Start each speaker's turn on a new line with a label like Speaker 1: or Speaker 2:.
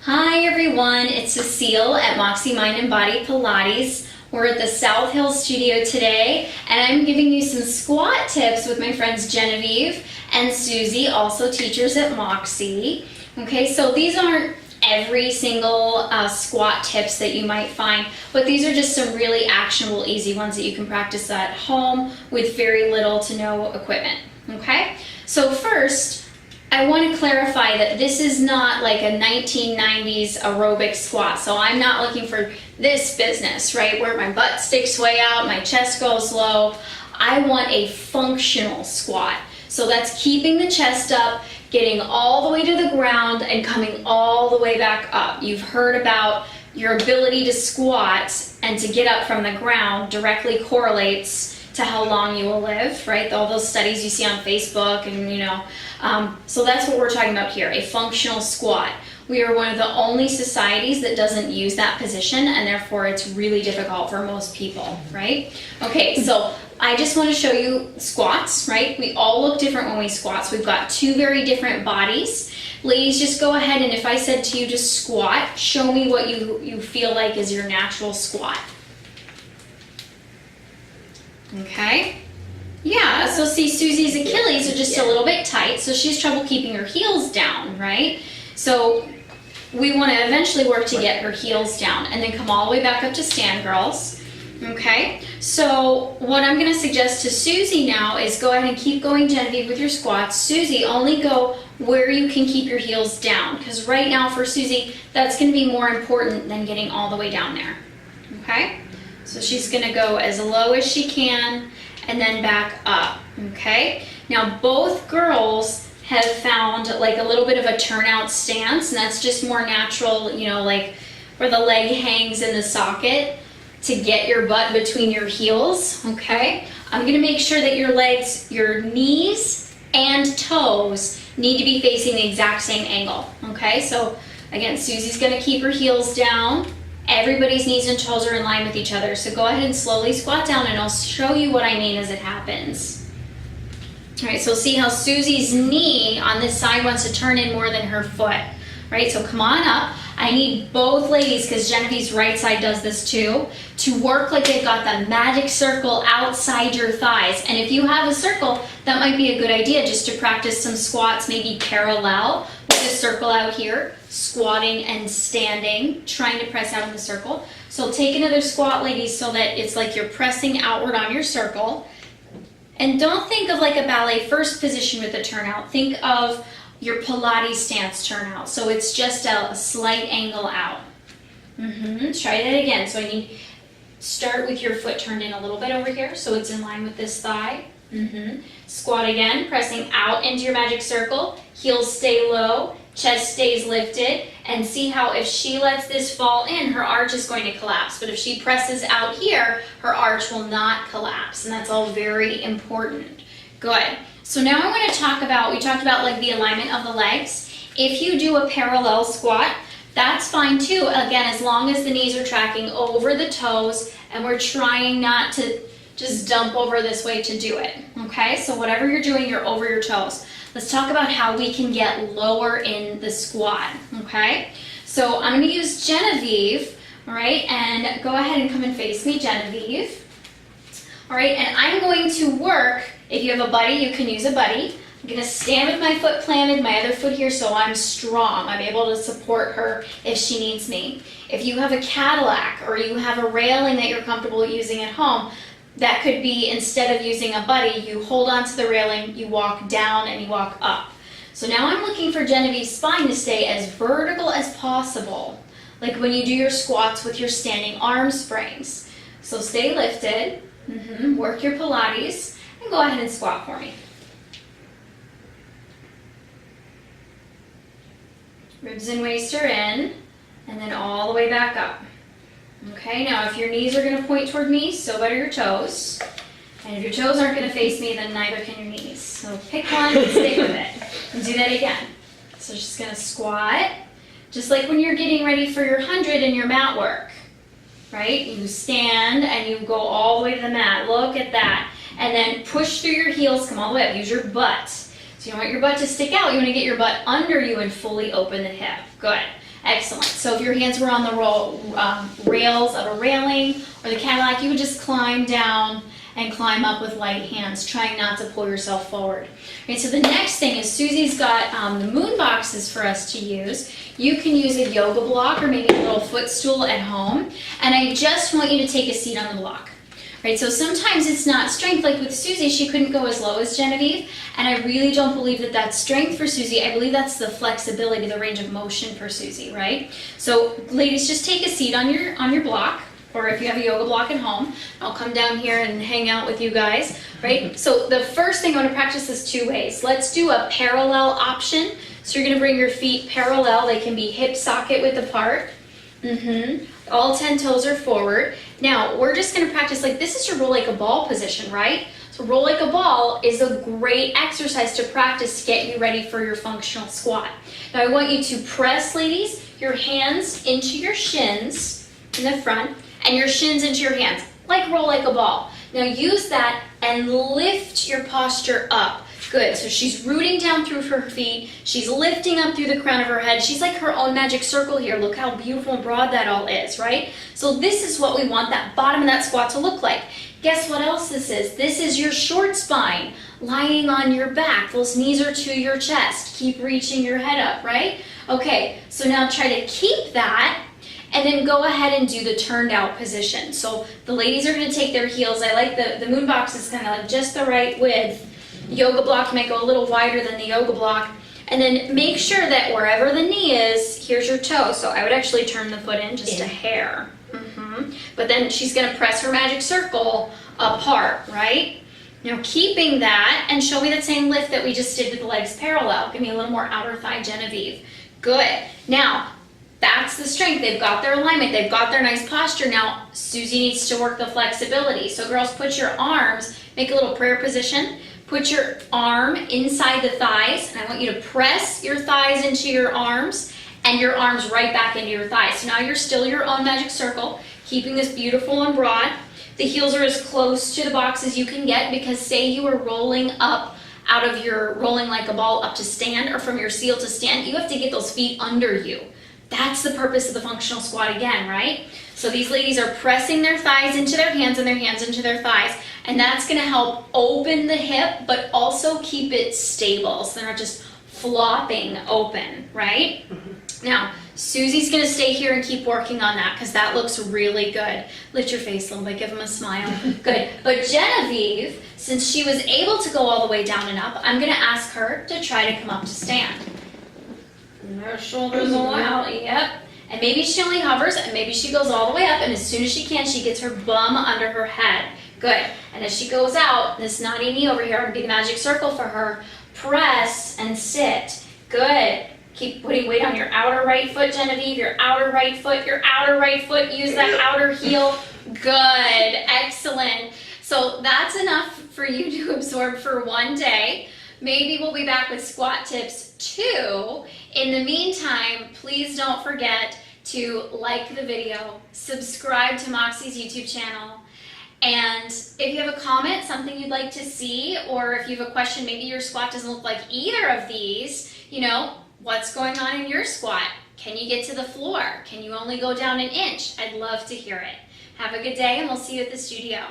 Speaker 1: Hi everyone, it's Cecile at Moxie Mind and Body Pilates. We're at the South Hill studio today and I'm giving you some squat tips with my friends Genevieve and Susie, also teachers at Moxie. Okay, so these aren't every single squat tips that you might find, but these are just some really actionable, easy ones that you can practice at home with very little to no equipment. Okay, so first, I want to clarify that this is not like a 1990s aerobic squat. So I'm not looking for this business, right, where my butt sticks way out, my chest goes low. I want a functional squat. So that's keeping the chest up, getting all the way to the ground and coming all the way back up. You've heard about your ability to squat and to get up from the ground directly correlates to how long you will live, right? All those studies you see on Facebook and so that's what we're talking about here, a functional squat. We are one of the only societies that doesn't use that position and therefore it's really difficult for most people, right? Okay, so I just want to show you squats, right? We all look different when we squat, so we've got two very different bodies. Ladies, just go ahead and if I said to you to squat, show me what you feel like is your natural squat. Okay, yeah, so see Susie's Achilles are just a little bit tight, so she's trouble keeping her heels down, right? So we want to eventually work to get her heels down and then come all the way back up to stand, girls. Okay, so what I'm going to suggest to Susie now is go ahead and keep going, Genevieve, with your squats. Susie, only go where you can keep your heels down, because right now for Susie, that's going to be more important than getting all the way down there. Okay? So she's going to go as low as she can and then back up, okay? Now both girls have found like a little bit of a turnout stance, and that's just more natural, like where the leg hangs in the socket to get your butt between your heels, okay? I'm going to make sure that your legs, your knees and toes need to be facing the exact same angle, okay? So again, Susie's going to keep her heels down. Everybody's knees and toes are in line with each other. So go ahead and slowly squat down and I'll show you what I mean as it happens. All right, so see how Susie's knee on this side wants to turn in more than her foot, right? So come on up. I need both ladies, because Genevieve's right side does this too, to work like they've got the magic circle outside your thighs. And if you have a circle, that might be a good idea just to practice some squats, maybe parallel with a circle out here, squatting and standing, trying to press out in the circle. So take another squat, ladies, so that it's like you're pressing outward on your circle. And don't think of like a ballet first position with a turnout. Think of your Pilates stance turnout. So it's just a slight angle out. Try that again. So I need start with your foot turned in a little bit over here so it's in line with this thigh. Squat again, pressing out into your magic circle. Heels stay low, chest stays lifted, and see how if she lets this fall in, her arch is going to collapse. But if she presses out here, her arch will not collapse, and that's all very important. Good. So now I want to talk about, we talked about like the alignment of the legs. If you do a parallel squat, that's fine too, again, as long as the knees are tracking over the toes and we're trying not to just dump over this way to do it, okay? So whatever you're doing, you're over your toes. Let's talk about how we can get lower in the squat, okay? So I'm going to use Genevieve, all right? And go ahead and come and face me, Genevieve. All right, and I'm going to work, if you have a buddy, you can use a buddy. I'm going to stand with my foot planted, my other foot here, so I'm strong. I'm able to support her if she needs me. If you have a Cadillac or you have a railing that you're comfortable using at home, that could be, instead of using a buddy, you hold onto the railing, you walk down and you walk up. So now I'm looking for Genevieve's spine to stay as vertical as possible, like when you do your squats with your standing arm springs. So stay lifted, work your Pilates, and go ahead and squat for me. Ribs and waist are in, and then all the way back up. Okay, now if your knees are going to point toward me, so better your toes. And if your toes aren't going to face me, then neither can your knees. So pick one and stay with it. And do that again. So just going to squat, just like when you're getting ready for your 100 in your mat work. Right? You stand and you go all the way to the mat. Look at that. And then push through your heels, come all the way up. Use your butt. So you don't want your butt to stick out. You want to get your butt under you and fully open the hip. Good. Excellent. So if your hands were on the rails of a railing or the Cadillac, you would just climb down and climb up with light hands, trying not to pull yourself forward. Okay, so the next thing is Susie's got the moon boxes for us to use. You can use a yoga block or maybe a little footstool at home. And I just want you to take a seat on the block. Right, so sometimes it's not strength. Like with Susie, she couldn't go as low as Genevieve, and I really don't believe that that's strength for Susie. I believe that's the flexibility, the range of motion for Susie, right? So ladies, just take a seat on your block, or if you have a yoga block at home, I'll come down here and hang out with you guys, right? So the first thing I want to practice is 2 ways. Let's do a parallel option. So you're going to bring your feet parallel. They can be hip socket width apart. All 10 toes are forward. Now, we're just going to practice like this is your roll like a ball position, right? So roll like a ball is a great exercise to practice to get you ready for your functional squat. Now, I want you to press, ladies, your hands into your shins in the front and your shins into your hands, like roll like a ball. Now, use that and lift your posture up. Good, so she's rooting down through her feet, she's lifting up through the crown of her head, she's like her own magic circle here. Look how beautiful and broad that all is, right? So this is what we want that bottom of that squat to look like. Guess what else this is? This is your short spine, lying on your back. Those knees are to your chest. Keep reaching your head up, right? Okay, so now try to keep that, and then go ahead and do the turned out position. So the ladies are gonna take their heels. I like the moon box is kind of like just the right width. Yoga block might go a little wider than the yoga block. And then make sure that wherever the knee is, here's your toe. So I would actually turn the foot in just a hair. But then she's going to press her magic circle apart, right? Now keeping that, and show me that same lift that we just did with the legs parallel. Give me a little more outer thigh, Genevieve. Good. Now, that's the strength. They've got their alignment. They've got their nice posture. Now, Susie needs to work the flexibility. So girls, put your arms, make a little prayer position. Put your arm inside the thighs, and I want you to press your thighs into your arms and your arms right back into your thighs. So now you're still your own magic circle, keeping this beautiful and broad. The heels are as close to the box as you can get, because say you are rolling up out of your rolling like a ball up to stand, or from your seal to stand, you have to get those feet under you. That's the purpose of the functional squat again, right? So these ladies are pressing their thighs into their hands and their hands into their thighs, and that's going to help open the hip, but also keep it stable, so they're not just flopping open, right? Now, Susie's going to stay here and keep working on that, because that looks really good. Lift your face a little bit, give them a smile. Good. But Genevieve, since she was able to go all the way down and up, I'm going to ask her to try to come up to stand. And her shoulders all out, yep. And maybe she only hovers, and maybe she goes all the way up, and as soon as she can, she gets her bum under her head. Good. And as she goes out, this naughty knee over here, I'm going to be the magic circle for her. Press and sit. Good. Keep putting weight on your outer right foot, Genevieve, your outer right foot, your outer right foot. Use that outer heel. Good. Excellent. So that's enough for you to absorb for one day. Maybe we'll be back with squat tips 2. In the meantime, please don't forget to like the video, subscribe to Moxie's YouTube channel, and if you have a comment, something you'd like to see, or if you have a question, maybe your squat doesn't look like either of these, you know, what's going on in your squat? Can you get to the floor? Can you only go down an inch? I'd love to hear it. Have a good day, and we'll see you at the studio.